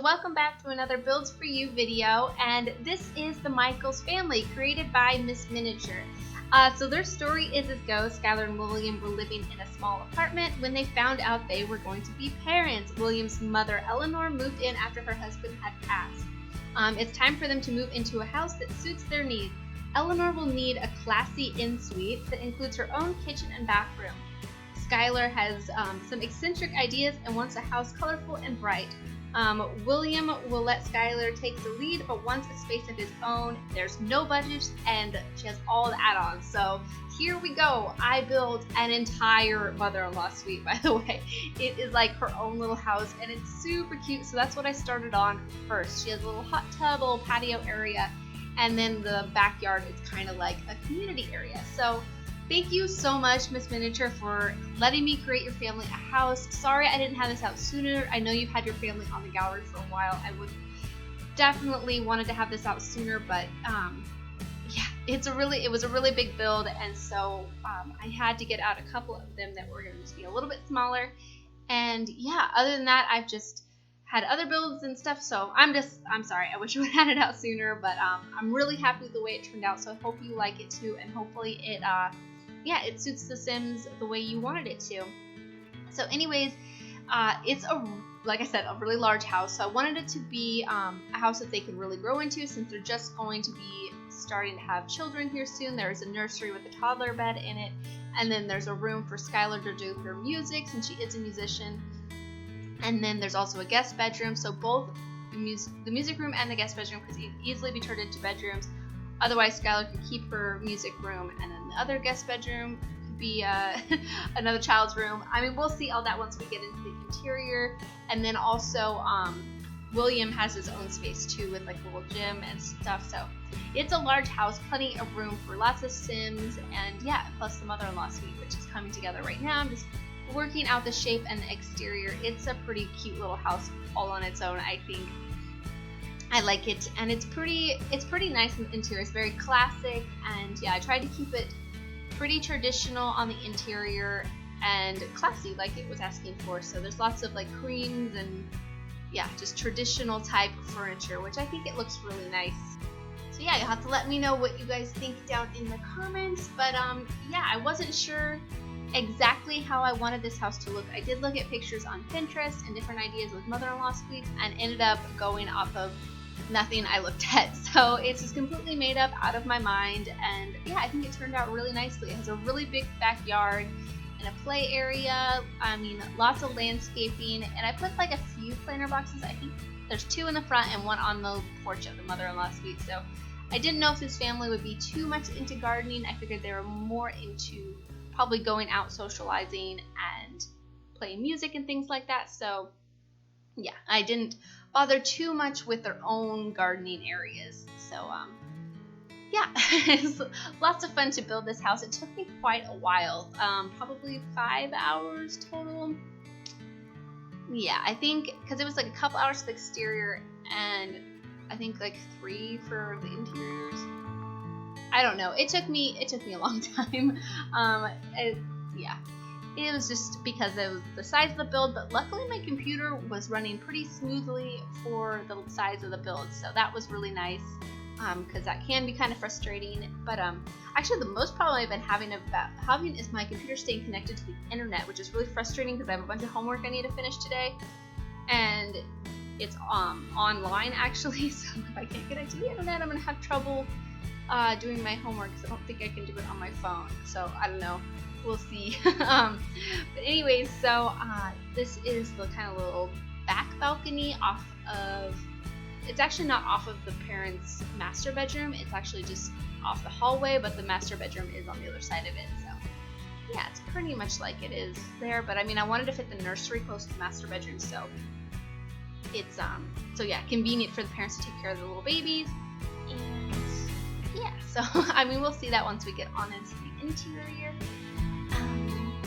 welcome back to another Builds For You video, and this is the Michaels family, created by Miss Miniature. So their story is as goes. Skylar and William were living in a small apartment when they found out they were going to be parents. William's mother, Eleanor, moved in after her husband had passed. It's time for them to move into a house that suits their needs. Eleanor will need a classy in-suite that includes her own kitchen and bathroom. Skylar has some eccentric ideas and wants a house colorful and bright. William will let Skylar take the lead, but wants a space of his own. There's no budget, and she has all the add-ons. So here we go. I built an entire mother-in-law suite, by the way. It is like her own little house, and it's super cute. So that's what I started on first. She has a little hot tub, a little patio area, and then the backyard is kind of like a community area. So thank you so much, Miss Miniature, for letting me create your family a house. Sorry I didn't have this out sooner. I know you've had your family on the gallery for a while. I would definitely wanted to have this out sooner, but yeah, it was a really big build, and so I had to get out a couple of them that were going to just be a little bit smaller. And yeah, other than that, I've just had other builds and stuff, so I'm sorry. I wish I would have had it out sooner, but I'm really happy with the way it turned out. So I hope you like it too, and hopefully it suits the Sims the way you wanted it to. So anyways, it's like I said, a really large house. So I wanted it to be a house that they could really grow into, since they're just going to be starting to have children here soon. There's a nursery with a toddler bed in it, and then there's a room for Skylar to do her music, since she is a musician. And then there's also a guest bedroom, so both the music room and the guest bedroom could easily be turned into bedrooms. Otherwise, Skylar could keep her music room, and then the other guest bedroom could be another child's room. I mean, we'll see all that once we get into the interior. And then also, William has his own space too, with like a little gym and stuff. So it's a large house, plenty of room for lots of Sims, and yeah, plus the mother-in-law suite, which is coming together right now. I'm just working out the shape and the exterior. It's a pretty cute little house all on its own, I think. I like it, and it's pretty nice in the interior. It's very classic, and yeah, I tried to keep it pretty traditional on the interior and classy like it was asking for. So there's lots of like creams and yeah, just traditional type furniture, which I think it looks really nice. So yeah, you'll have to let me know what you guys think down in the comments. But yeah, I wasn't sure exactly how I wanted this house to look. I did look at pictures on Pinterest and different ideas with mother-in-law suites, and ended up going off of nothing I looked at. So it's just completely made up out of my mind, and yeah, I think it turned out really nicely. It has a really big backyard and a play area. I mean, lots of landscaping, and I put like a few planter boxes. I think there's 2 in the front and 1 on the porch of the mother-in-law suite. So I didn't know if this family would be too much into gardening. I figured they were more into probably going out socializing and playing music and things like that. So yeah, I didn't bother too much with their own gardening areas. So yeah, it's lots of fun to build this house. It took me quite a while, probably 5 hours total. Yeah, I think because it was like a couple hours for the exterior, and I think like 3 for the interiors. I don't know. It took me a long time. Yeah, it was just because of the size of the build, but luckily my computer was running pretty smoothly for the size of the build, so that was really nice, because that can be kind of frustrating. But actually the most problem I've been having is my computer staying connected to the internet, which is really frustrating because I have a bunch of homework I need to finish today, and it's online actually, so if I can't connect to the internet, I'm gonna have trouble doing my homework, because I don't think I can do it on my phone. So I don't know, we'll see. But anyways, so this is the kind of little back balcony off of, it's actually not off of the parents' master bedroom, it's actually just off the hallway, but the master bedroom is on the other side of it. So yeah, it's pretty much like it is there, but I mean, I wanted to fit the nursery close to the master bedroom, so it's so yeah, convenient for the parents to take care of the little babies. And yeah, so I mean, we'll see that once we get on into the interior.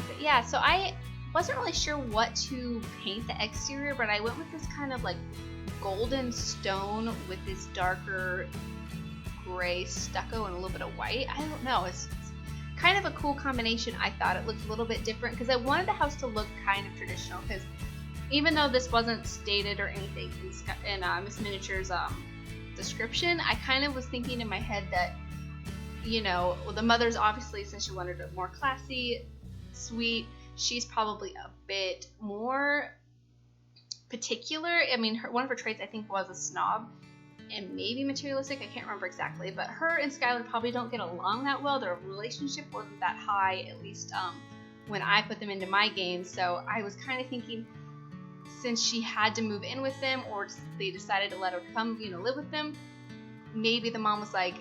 But yeah, so I wasn't really sure what to paint the exterior, but I went with this kind of like golden stone with this darker gray stucco and a little bit of white. I don't know, it's kind of a cool combination. I thought it looked a little bit different because I wanted the house to look kind of traditional, because even though this wasn't stated or anything in Miss Miniature's description, I kind of was thinking in my head that, you know, the mother's obviously, since she wanted a more classy suite, she's probably a bit more particular. I mean, one of her traits, I think, was a snob and maybe materialistic. I can't remember exactly, but her and Skylar probably don't get along that well. Their relationship wasn't that high, at least when I put them into my game. So I was kind of thinking, since she had to move in with them, or they decided to let her come, you know, live with them, maybe the mom was like,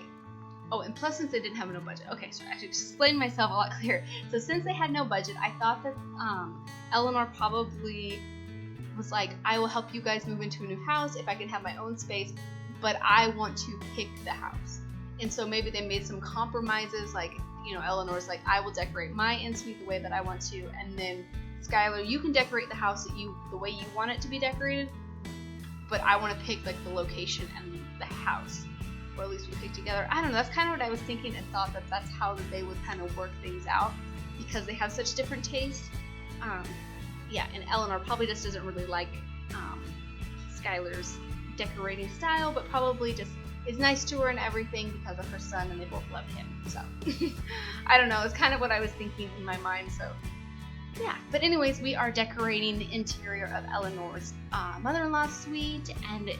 oh, and plus since they didn't have no budget. Okay, so I should explain myself a lot clearer. So since they had no budget, I thought that Eleanor probably was like, I will help you guys move into a new house if I can have my own space, but I want to pick the house. And so maybe they made some compromises, like, you know, Eleanor's like, I will decorate my in-suite the way that I want to, and then Skylar, you can decorate the house the way you want it to be decorated, but I want to pick like the location and the house, or at least we pick together. I don't know, that's kind of what I was thinking, and thought that that's how that they would kind of work things out, because they have such different tastes. Yeah, and Eleanor probably just doesn't really like Skylar's decorating style, but probably just is nice to her and everything because of her son, and they both love him. So I don't know, it's kind of what I was thinking in my mind. So yeah, but anyways, we are decorating the interior of Eleanor's mother-in-law suite, and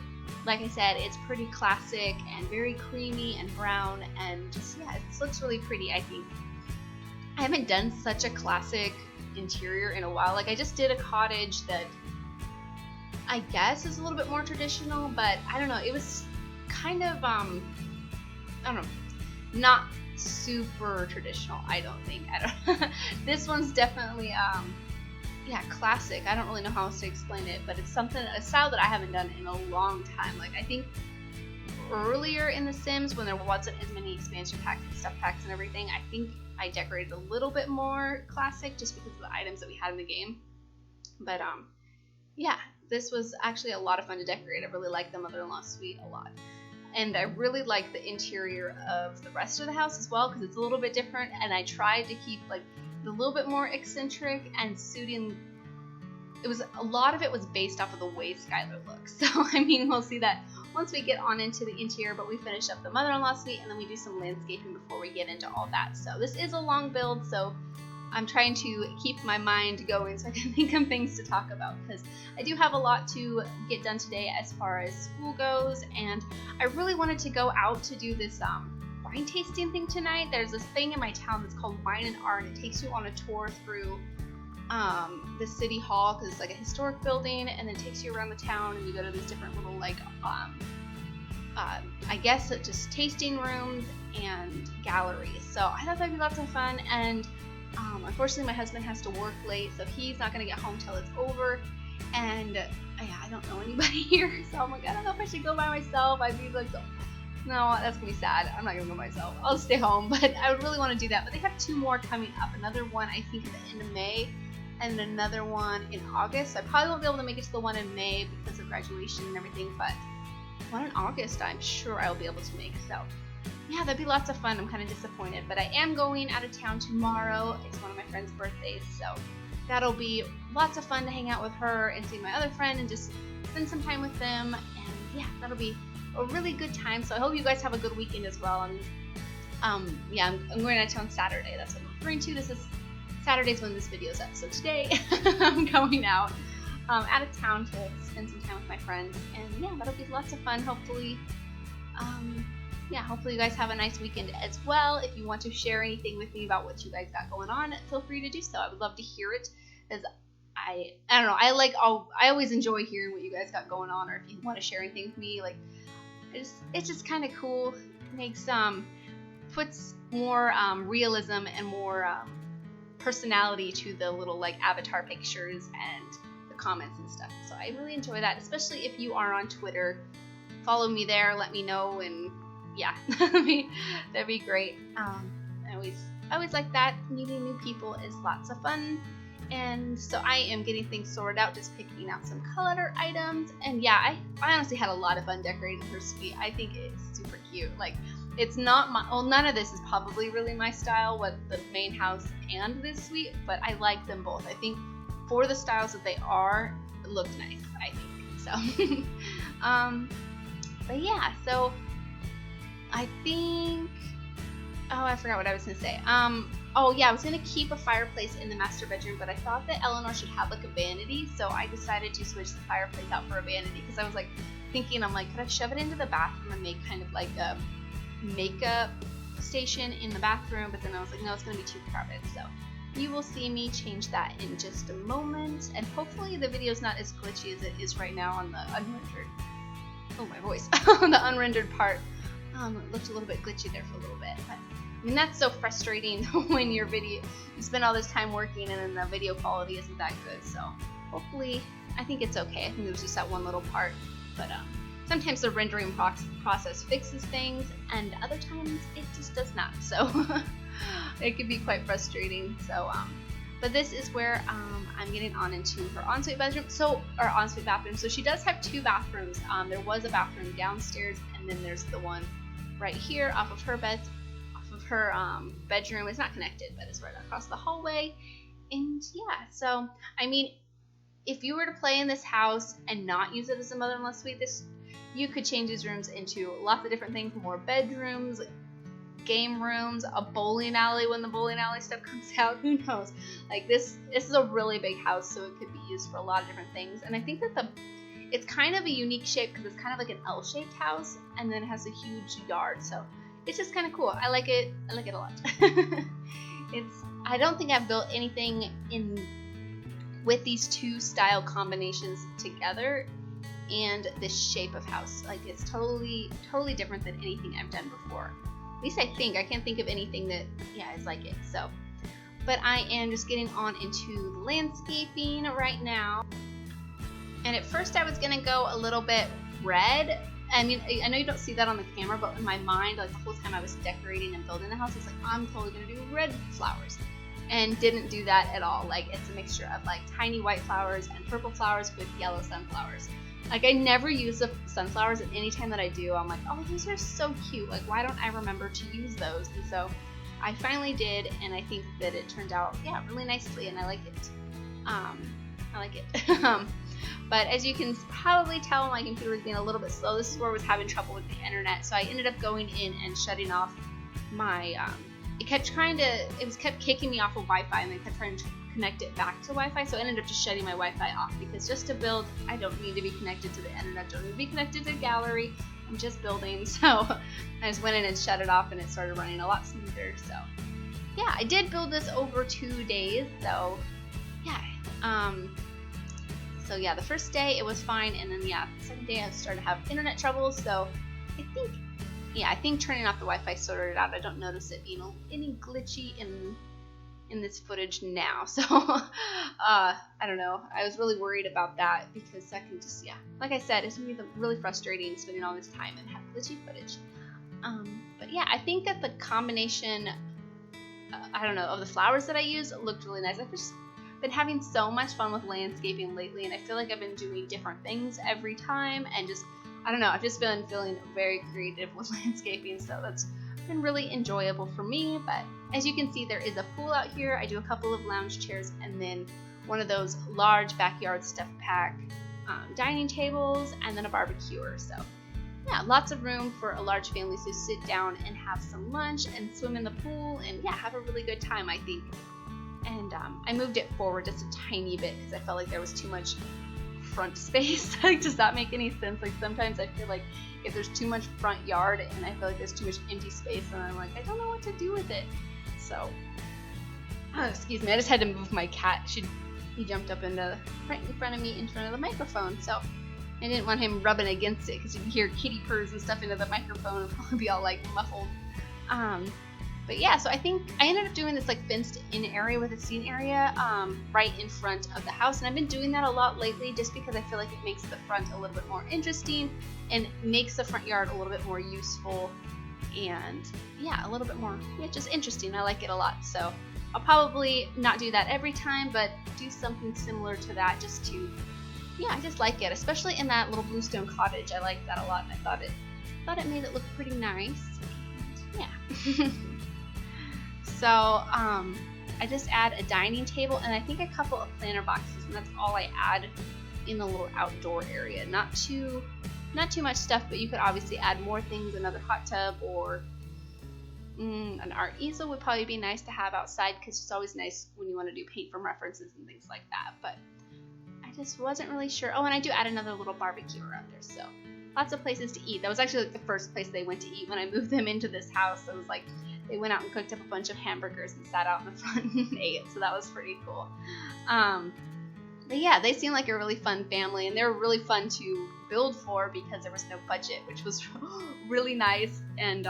like I said, it's pretty classic and very creamy and brown, and just, yeah, it looks really pretty. I think I haven't done such a classic interior in a while. Like, I just did a cottage that I guess is a little bit more traditional, but I don't know, it was kind of I don't know, not super traditional, I don't think. This one's definitely yeah, classic. I don't really know how else to explain it, but it's a style that I haven't done in a long time. Like, I think earlier in The Sims, when there wasn't as many expansion packs and stuff packs and everything, I think I decorated a little bit more classic just because of the items that we had in the game. But yeah, this was actually a lot of fun to decorate. I really like the mother-in-law suite a lot. And I really like the interior of the rest of the house as well, because it's a little bit different, and I tried to keep like a little bit more eccentric and suiting. It was, a lot of it was based off of the way Skylar looks. So I mean, we'll see that once we get on into the interior, but we finish up the mother-in-law suite, and then we do some landscaping before we get into all that. So this is a long build, so I'm trying to keep my mind going so I can think of things to talk about, because I do have a lot to get done today as far as school goes, and I really wanted to go out to do this wine tasting thing tonight. There's this thing in my town that's called Wine and Art, and it takes you on a tour through the city hall, because it's like a historic building, and then it takes you around the town, and you go to these different little like I guess just tasting rooms and galleries. So I thought that'd be lots of fun, and unfortunately my husband has to work late, so he's not going to get home till it's over, and yeah, I don't know anybody here, so I'm like, I don't know if I should go by myself. I'd be like, no, that's going to be sad. I'm not going to go myself. I'll stay home, but I would really want to do that. But they have 2 more coming up. Another one, I think, at the end of May, and another one in August. So I probably won't be able to make it to the one in May because of graduation and everything, but one in August I'm sure I'll be able to make. So yeah, that'd be lots of fun. I'm kind of disappointed, but I am going out of town tomorrow. It's one of my friend's birthdays, so that'll be lots of fun to hang out with her and see my other friend and just spend some time with them, and yeah, that'll be a really good time. So I hope you guys have a good weekend as well. And yeah, I'm going out of town Saturday. That's what I'm referring to. This is Saturday's when this video's up. So today I'm going out of town to spend some time with my friends, and yeah, that'll be lots of fun. Hopefully, yeah, hopefully you guys have a nice weekend as well. If you want to share anything with me about what you guys got going on, feel free to do so. I would love to hear it, because I don't know, I always enjoy hearing what you guys got going on, or if you want to share anything with me, like it's just kind of cool. It makes puts more realism and more personality to the little like avatar pictures and the comments and stuff. So I really enjoy that, especially if you are on Twitter. Follow me there, let me know, and yeah, that'd be great. I always like that. Meeting new people is lots of fun. And so I am getting things sorted out, just picking out some color items. And yeah, I honestly had a lot of fun decorating her suite. I think it's super cute. Like, it's not none of this is probably really my style, what the main house and this suite, but I like them both. I think for the styles that they are, looked nice, I think. So, but yeah, so I think, oh, I forgot what I was gonna say. Oh yeah, I was gonna keep a fireplace in the master bedroom, but I thought that Eleanor should have like a vanity, so I decided to switch the fireplace out for a vanity, because I was like thinking, I'm like, could I shove it into the bathroom and make kind of like a makeup station in the bathroom? But then I was like, no, it's gonna be too crowded. So you will see me change that in just a moment, and hopefully the video is not as glitchy as it is right now on the unrendered. Oh, my voice. On the unrendered part. It looked a little bit glitchy there for a little bit, but I mean, that's so frustrating when you spend all this time working and then the video quality isn't that good. So hopefully, I think it's okay. I think it was just that one little part, but sometimes the rendering process fixes things, and other times it just does not. So it can be quite frustrating. So, but this is where I'm getting on into her ensuite bedroom, or ensuite bathroom. So she does have 2 bathrooms. There was a bathroom downstairs, and then there's the one right here off of her bedroom. It's not connected, but it's right across the hallway. And yeah, so I mean, if you were to play in this house and not use it as a mother-in-law suite, you could change these rooms into lots of different things, more bedrooms, game rooms, a bowling alley when the bowling alley stuff comes out, who knows. Like this is a really big house, so it could be used for a lot of different things. And I think that it's kind of a unique shape, because it's kind of like an L-shaped house, and then it has a huge yard, so it's just kind of cool. I like it a lot. I don't think I've built anything with these 2 style combinations together and this shape of house. Like, it's totally different than anything I've done before. At least I can't think of anything that, yeah, is like it. So, but I am just getting on into the landscaping right now. And at first I was gonna go a little bit red. I mean, I know you don't see that on the camera, but in my mind, like the whole time I was decorating and building the house, I was like, I'm totally gonna do red flowers. And didn't do that at all. Like, it's a mixture of like tiny white flowers and purple flowers with yellow sunflowers. Like, I never use the sunflowers, and anytime that I do, I'm like, oh, those are so cute. Like, why don't I remember to use those? And so I finally did, and I think that it turned out, yeah, really nicely, and I like it. But as you can probably tell, my computer was being a little bit slow. This is where I was having trouble with the internet, so I ended up going in and shutting off my, it kept kicking me off of Wi-Fi, and then kept trying to connect it back to Wi-Fi, so I ended up just shutting my Wi-Fi off, because just to build, I don't need to be connected to the internet, don't need to be connected to the gallery, I'm just building. So I just went in and shut it off, and it started running a lot smoother. So yeah, I did build this over 2 days, so yeah. So yeah, the first day it was fine, and then yeah, the second day I started to have internet trouble, so I think turning off the Wi-Fi sorted it out. I don't notice it being any glitchy in this footage now, so I don't know. I was really worried about that, because that can just, yeah, like I said, it's gonna be really frustrating spending all this time and have glitchy footage. But yeah, I think that the combination, I don't know, of the flowers that I used looked really nice. I've just been having so much fun with landscaping lately, and I feel like I've been doing different things every time, and just, I don't know, I've just been feeling very creative with landscaping, so that's been really enjoyable for me. But as you can see, there is a pool out here. I do a couple of lounge chairs, and then one of those large backyard stuff pack dining tables, and then a barbecuer. So yeah, lots of room for a large family to sit down and have some lunch and swim in the pool, and yeah, have a really good time, I think. And I moved it forward just a tiny bit, because I felt like there was too much front space. Like, does that make any sense? Like, sometimes I feel like if there's too much front yard, and I feel like there's too much empty space, and I'm like, I don't know what to do with it. So, excuse me, I just had to move my cat. He jumped up right in front of me, in front of the microphone. So I didn't want him rubbing against it, because you can hear kitty purrs and stuff into the microphone, and probably be all like muffled. But yeah, so I think I ended up doing this like fenced in area with a scene area right in front of the house, and I've been doing that a lot lately, just because I feel like it makes the front a little bit more interesting and makes the front yard a little bit more useful, and yeah, a little bit more, yeah, just interesting. I like it a lot, so I'll probably not do that every time, but do something similar to that, just to, yeah, I just like it, especially in that little bluestone cottage. I like that a lot, and I thought it made it look pretty nice. Yeah. So I just add a dining table, and I think a couple of planter boxes, and that's all I add in the little outdoor area. Not too much stuff, but you could obviously add more things, another hot tub, or an art easel would probably be nice to have outside, because it's always nice when you want to do paint from references and things like that. But I just wasn't really sure. Oh, and I do add another little barbecue around there, so lots of places to eat. That was actually like the first place they went to eat when I moved them into this house. It was like they went out and cooked up a bunch of hamburgers and sat out in the front and ate, so that was pretty cool. But yeah, they seem like a really fun family, and they were really fun to build for because there was no budget, which was really nice. And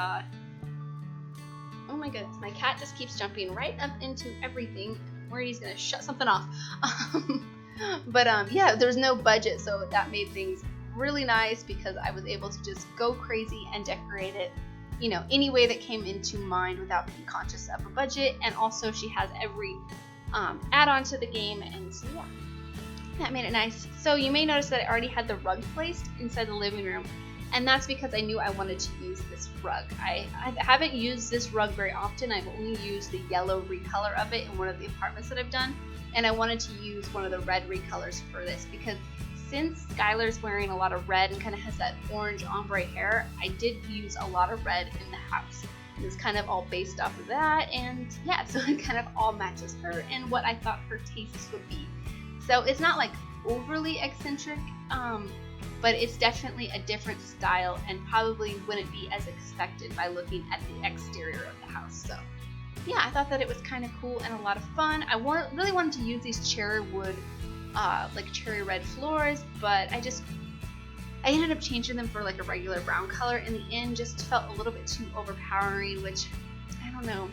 oh my goodness, my cat just keeps jumping right up into everything. I'm worried he's gonna shut something off. But yeah, there was no budget, so that made things really nice because I was able to just go crazy and decorate it, you know, any way that came into mind without being conscious of a budget. And also she has every add-on to the game, and so yeah, that made it nice. So you may notice that I already had the rug placed inside the living room, and that's because I knew I wanted to use this rug. I haven't used this rug very often. I've only used the yellow recolor of it in one of the apartments that I've done, and I wanted to use one of the red recolors for this because since Skylar's wearing a lot of red and kind of has that orange ombre hair, I did use a lot of red in the house. It was kind of all based off of that, and yeah, so it kind of all matches her and what I thought her tastes would be. So it's not like overly eccentric, but it's definitely a different style and probably wouldn't be as expected by looking at the exterior of the house. So yeah, I thought that it was kind of cool and a lot of fun. I really wanted to use these cherry wood, like cherry red floors, but I ended up changing them for like a regular brown color. In the end, just felt a little bit too overpowering, which I don't know.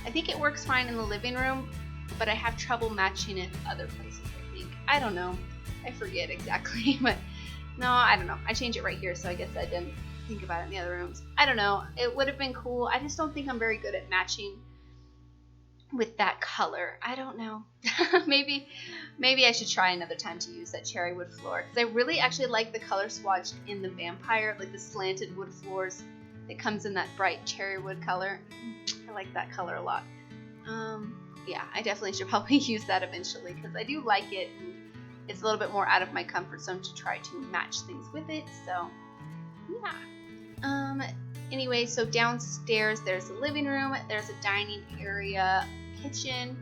I think it works fine in the living room, but I have trouble matching it other places, I think. I don't know. I forget exactly, but no, I don't know. I changed it right here, so I guess I didn't think about it in the other rooms. I don't know. It would have been cool. I just don't think I'm very good at matching with that color. I don't know. maybe I should try another time to use that cherry wood floor, because I really actually like the color swatch in the Vampire, like the slanted wood floors. It comes in that bright cherry wood color. I like that color a lot. Yeah, I definitely should probably use that eventually because I do like it, and it's a little bit more out of my comfort zone to try to match things with it. So yeah. Anyway, so downstairs there's a living room, there's a dining area, kitchen,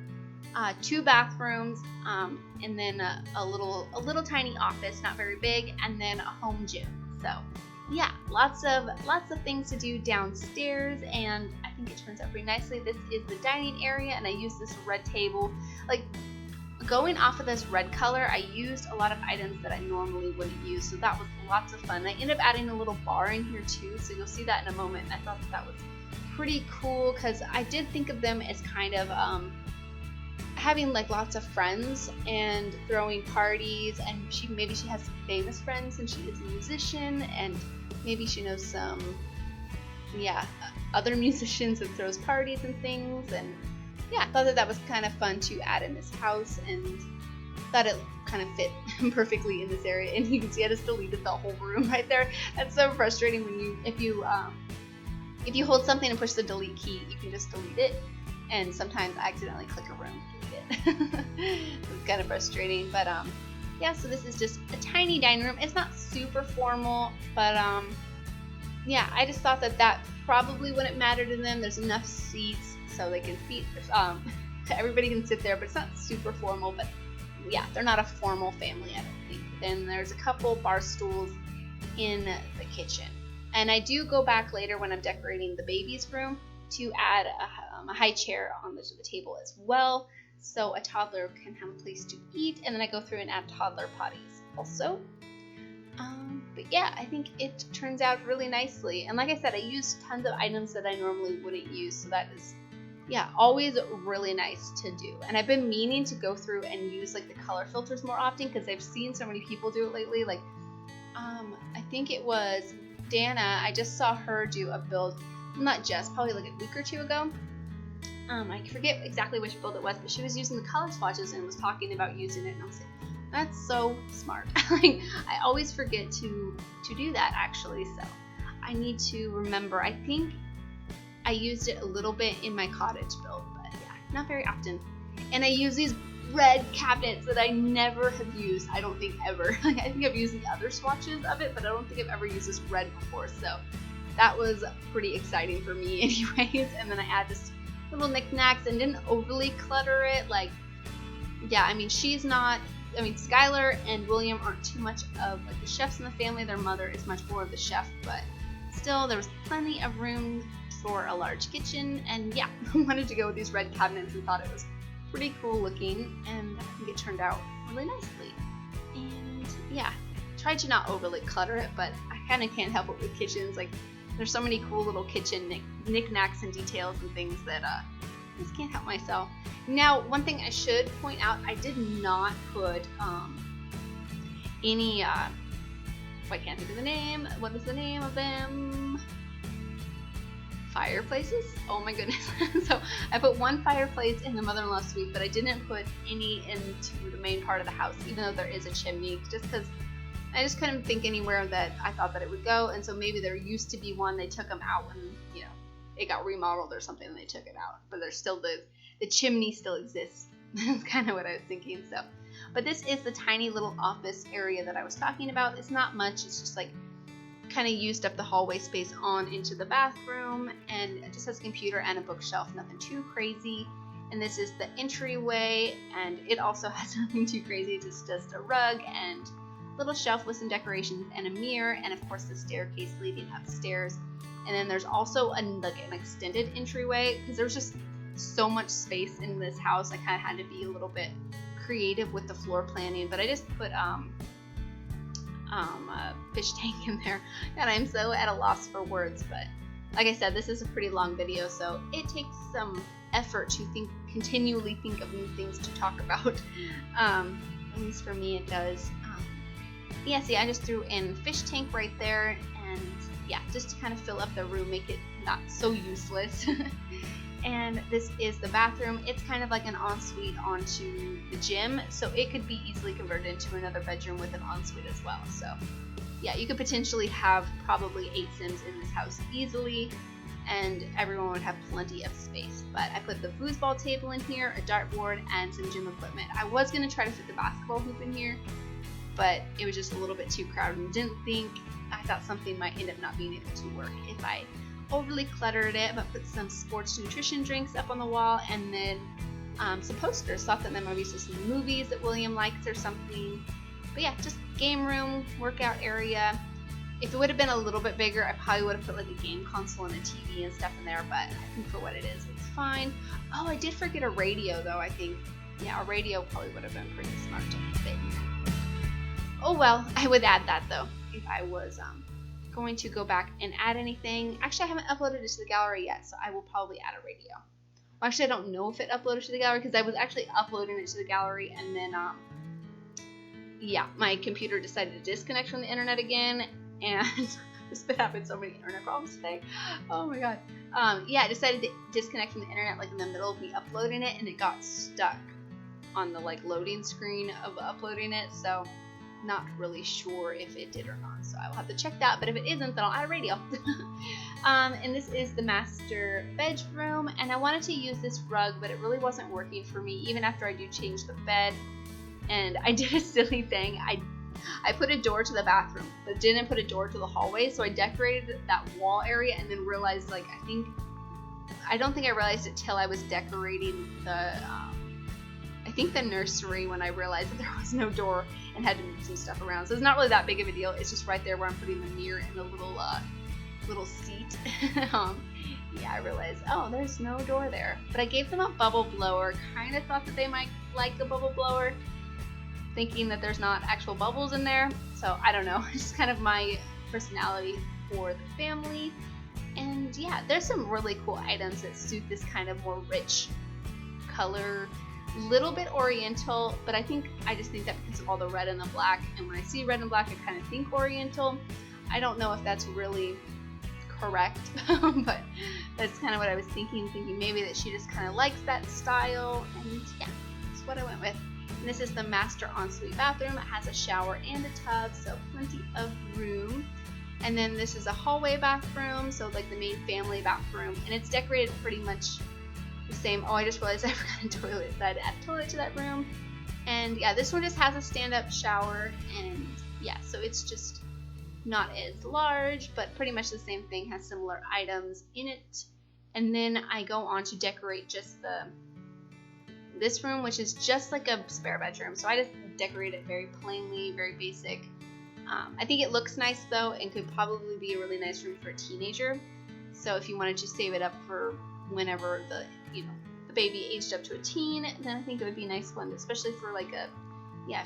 2 bathrooms, and then a little tiny office, not very big, and then a home gym. So yeah, lots of things to do downstairs, and I think it turns out pretty nicely. This is the dining area, and I use this red table. Like, going off of this red color, I used a lot of items that I normally wouldn't use, so that was lots of fun. I ended up adding a little bar in here too, so you'll see that in a moment. And I thought that was pretty cool because I did think of them as kind of having like lots of friends and throwing parties, and maybe she has some famous friends and she is a musician, and maybe she knows some other musicians that throws parties and things. And yeah, I thought that was kind of fun to add in this house, and thought it kind of fit perfectly in this area. And you can see I just deleted the whole room right there. That's so frustrating when if you hold something and push the delete key, you can just delete it. And sometimes I accidentally click a room to delete it. It's kind of frustrating, but yeah. So this is just a tiny dining room. It's not super formal, but yeah, I just thought that probably wouldn't matter to them. There's enough seats so they can everybody can sit there, but it's not super formal. But yeah, they're not a formal family, I don't think. Then there's a couple bar stools in the kitchen, and I do go back later when I'm decorating the baby's room to add a high chair on the table as well, so a toddler can have a place to eat. And then I go through and add toddler potties also. But yeah, I think it turns out really nicely. And like I said, I used tons of items that I normally wouldn't use, so that is, yeah, always really nice to do. And I've been meaning to go through and use like the color filters more often, because I've seen so many people do it lately. Like, I think it was Dana, I just saw her do a build, probably like a week or two ago. I forget exactly which build it was, but she was using the color swatches and was talking about using it, and I was like, that's so smart. Like, I always forget to do that actually, so I need to remember. I think I used it a little bit in my cottage build, but yeah, not very often. And I use these red cabinets that I never have used. I don't think ever. I think I've used the other swatches of it, but I don't think I've ever used this red before. So that was pretty exciting for me anyways. And then I add just little knickknacks and didn't overly clutter it. Like, yeah, I mean, Skylar and William aren't too much of like the chefs in the family. Their mother is much more of the chef, but still there was plenty of room for a large kitchen. And yeah, I wanted to go with these red cabinets and thought it was pretty cool looking, and I think it turned out really nicely. And yeah, tried to not overly clutter it, but I kind of can't help it with kitchens. Like, there's so many cool little kitchen knickknacks and details and things that I just can't help myself. Now, one thing I should point out, I did not put any I can't think of the name. What is the name of them? Fireplaces? Oh my goodness. So I put one fireplace in the mother-in-law suite, but I didn't put any into the main part of the house, even though there is a chimney, just because I just couldn't think anywhere that I thought that it would go. And so maybe there used to be one, they took them out when, you know, it got remodeled or something and they took it out, but there's still the chimney still exists. That's kind of what I was thinking. So, but this is the tiny little office area that I was talking about. It's not much. It's just like kind of used up the hallway space on into the bathroom, and it just has a computer and a bookshelf, nothing too crazy. And this is the entryway, and it also has nothing too crazy. It's just a rug and a little shelf with some decorations and a mirror, and of course the staircase leading upstairs. And then there's also an extended entryway, because there's just so much space in this house. I kind of had to be a little bit creative with the floor planning, but I just put a fish tank in there, and I'm so at a loss for words. But like I said, this is a pretty long video, so it takes some effort to continually think of new things to talk about. At least for me it does. Yeah, see, I just threw in fish tank right there, and yeah, just to kind of fill up the room, make it not so useless. And this is the bathroom. It's kind of like an ensuite onto the gym, so it could be easily converted into another bedroom with an ensuite as well. So yeah, you could potentially have probably 8 Sims in this house easily, and everyone would have plenty of space. But I put the foosball table in here, a dartboard, and some gym equipment. I was going to try to fit the basketball hoop in here, but it was just a little bit too crowded, and I thought something might end up not being able to work if I overly cluttered it. But put some sports nutrition drinks up on the wall, and then some posters. Thought that there might be some movies that William likes or something. But yeah, just game room, workout area. If it would have been a little bit bigger, I probably would have put like a game console and a TV and stuff in there, but I think for what it is, it's fine. Oh, I did forget a radio though, I think. Yeah, a radio probably would have been pretty smart to fit in there. Oh well, I would add that though if I was going to go back and add anything. Actually, I haven't uploaded it to the gallery yet, so I will probably add a radio. Well, actually, I don't know if it uploaded to the gallery, because I was actually uploading it to the gallery, and then yeah, my computer decided to disconnect from the internet again, and this been having so many internet problems today. Oh my god. Yeah, I decided to disconnect from the internet like in the middle of me uploading it, and it got stuck on the like loading screen of uploading it, so not really sure if it did or not, so I will have to check that. But if it isn't, then I'll add a radio. And this is the master bedroom, and I wanted to use this rug, but it really wasn't working for me even after I do change the bed. And I did a silly thing. I put a door to the bathroom, but didn't put a door to the hallway, so I decorated that wall area and then realized, like, I don't think I realized it till I was decorating the I think the nursery, when I realized that there was no door and had to move some stuff around. So it's not really that big of a deal. It's just right there where I'm putting the mirror and the little seat. Yeah, I realized, oh, there's no door there. But I gave them a bubble blower. Kind of thought that they might like a bubble blower, thinking that there's not actual bubbles in there. So I don't know. It's just kind of my personality for the family. And yeah, there's some really cool items that suit this kind of more rich color, little bit oriental, but I just think that because of all the red and the black, and when I see red and black I kind of think oriental. I don't know if that's really correct, but that's kind of what I was thinking maybe that she just kind of likes that style, and yeah, that's what I went with. And this is the master ensuite bathroom. It has a shower and a tub, so plenty of room. And then this is a hallway bathroom, so like the main family bathroom, and it's decorated pretty much the same. Oh, I just realized I forgot a toilet, so I had to add a toilet to that room. And yeah, this one just has a stand-up shower, and yeah, so it's just not as large, but pretty much the same thing, has similar items in it. And then I go on to decorate just this room, which is just like a spare bedroom. So I just decorate it very plainly, very basic. I think it looks nice though, and could probably be a really nice room for a teenager. So if you wanted to save it up for whenever the baby aged up to a teen, then I think it would be a nice one, especially for like a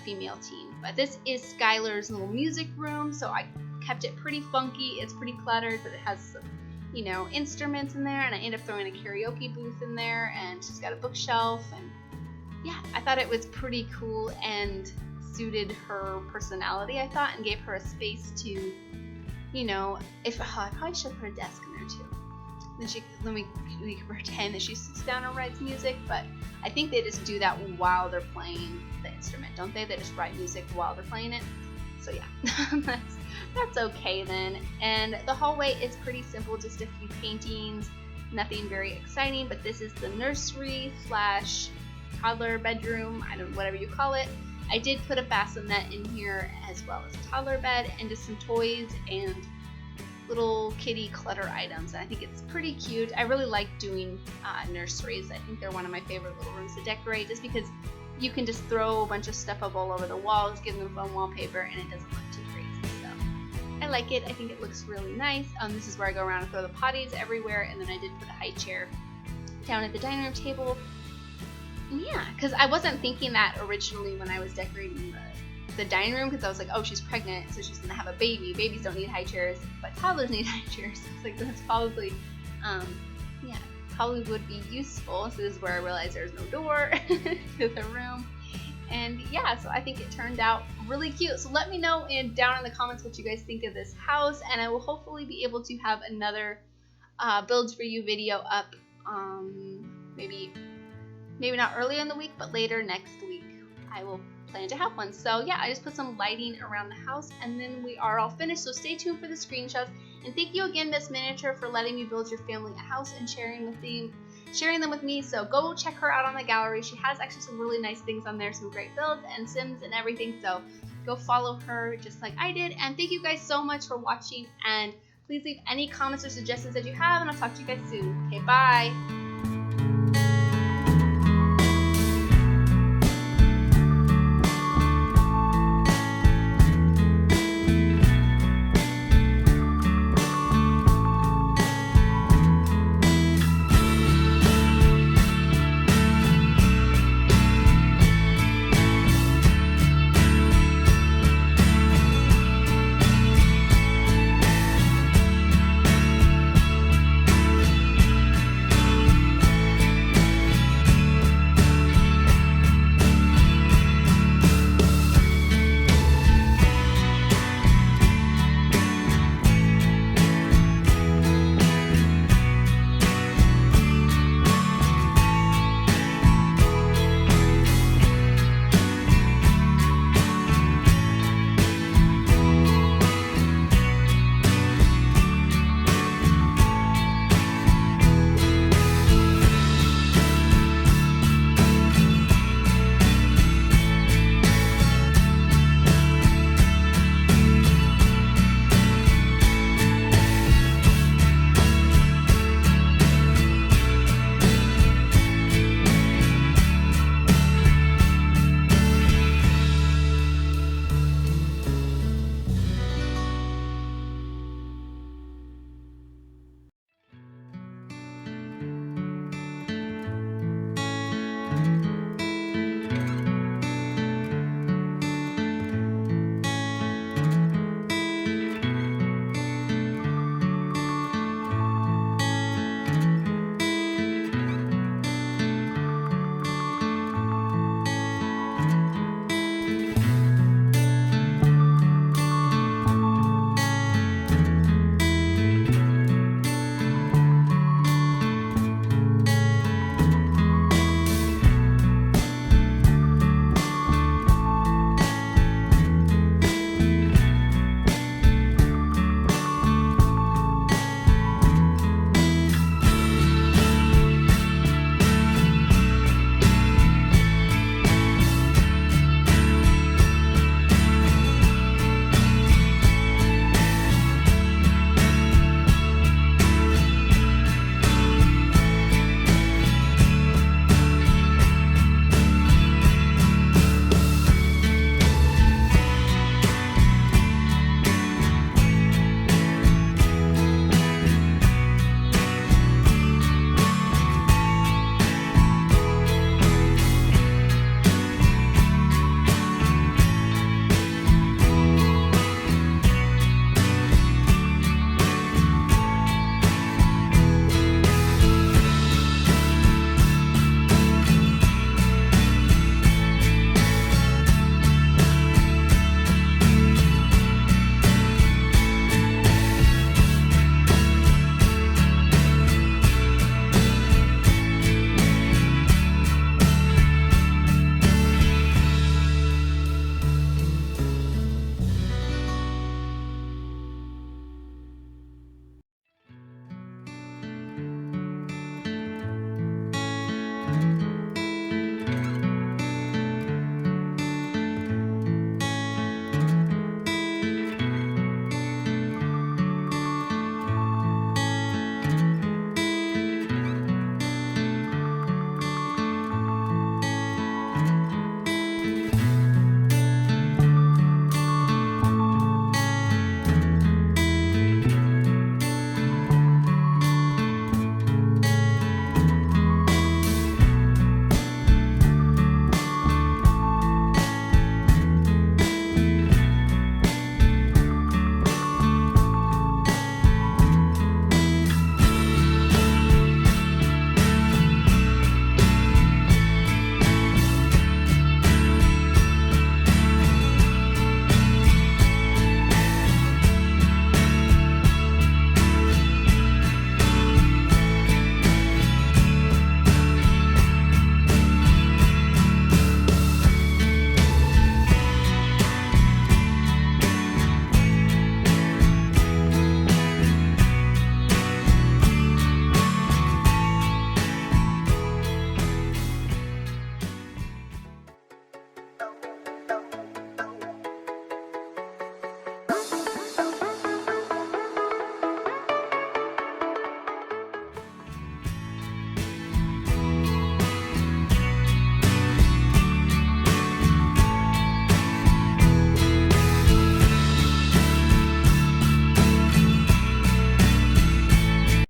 female teen. But this is Skylar's little music room, so I kept it pretty funky. It's pretty cluttered, but it has some instruments in there, and I ended up throwing a karaoke booth in there, and she's got a bookshelf, and yeah, I thought it was pretty cool and suited her personality, I thought, and gave her a space to, I probably should put a desk in there too. Then we can pretend that she sits down and writes music, but I think they just do that while they're playing the instrument, don't they? They just write music while they're playing it. So yeah, that's okay then. And the hallway is pretty simple, just a few paintings, nothing very exciting, but this is the nursery / toddler bedroom, whatever you call it. I did put a bassinet in here as well as a toddler bed, and just some toys and little kitty clutter items, and I think it's pretty cute. I really like doing nurseries. I think they're one of my favorite little rooms to decorate, just because you can just throw a bunch of stuff up all over the walls, give them fun wallpaper, and it doesn't look too crazy. So I like it. I think it looks really nice. This is where I go around and throw the potties everywhere, and then I did put a high chair down at the dining room table. Yeah, because I wasn't thinking that originally when I was decorating the dining room, because I was like, oh, she's pregnant, so she's gonna have a baby. Babies don't need high chairs, but toddlers need high chairs. It's like, that's probably probably would be useful. So this is where I realized there's no door to the room, and yeah, so I think it turned out really cute. So let me know down in the comments what you guys think of this house, and I will hopefully be able to have another builds for you video up, maybe not earlier in the week, but later next week I will plan to have one. So yeah, I just put some lighting around the house, and then we are all finished. So stay tuned for the screenshots, and thank you again, Miss Miniature, for letting me build your family a house and sharing them with me. So go check her out on the gallery. She has actually some really nice things on there, some great builds and sims and everything. So go follow her just like I did. And thank you guys so much for watching, and please leave any comments or suggestions that you have, and I'll talk to you guys soon. Okay, bye.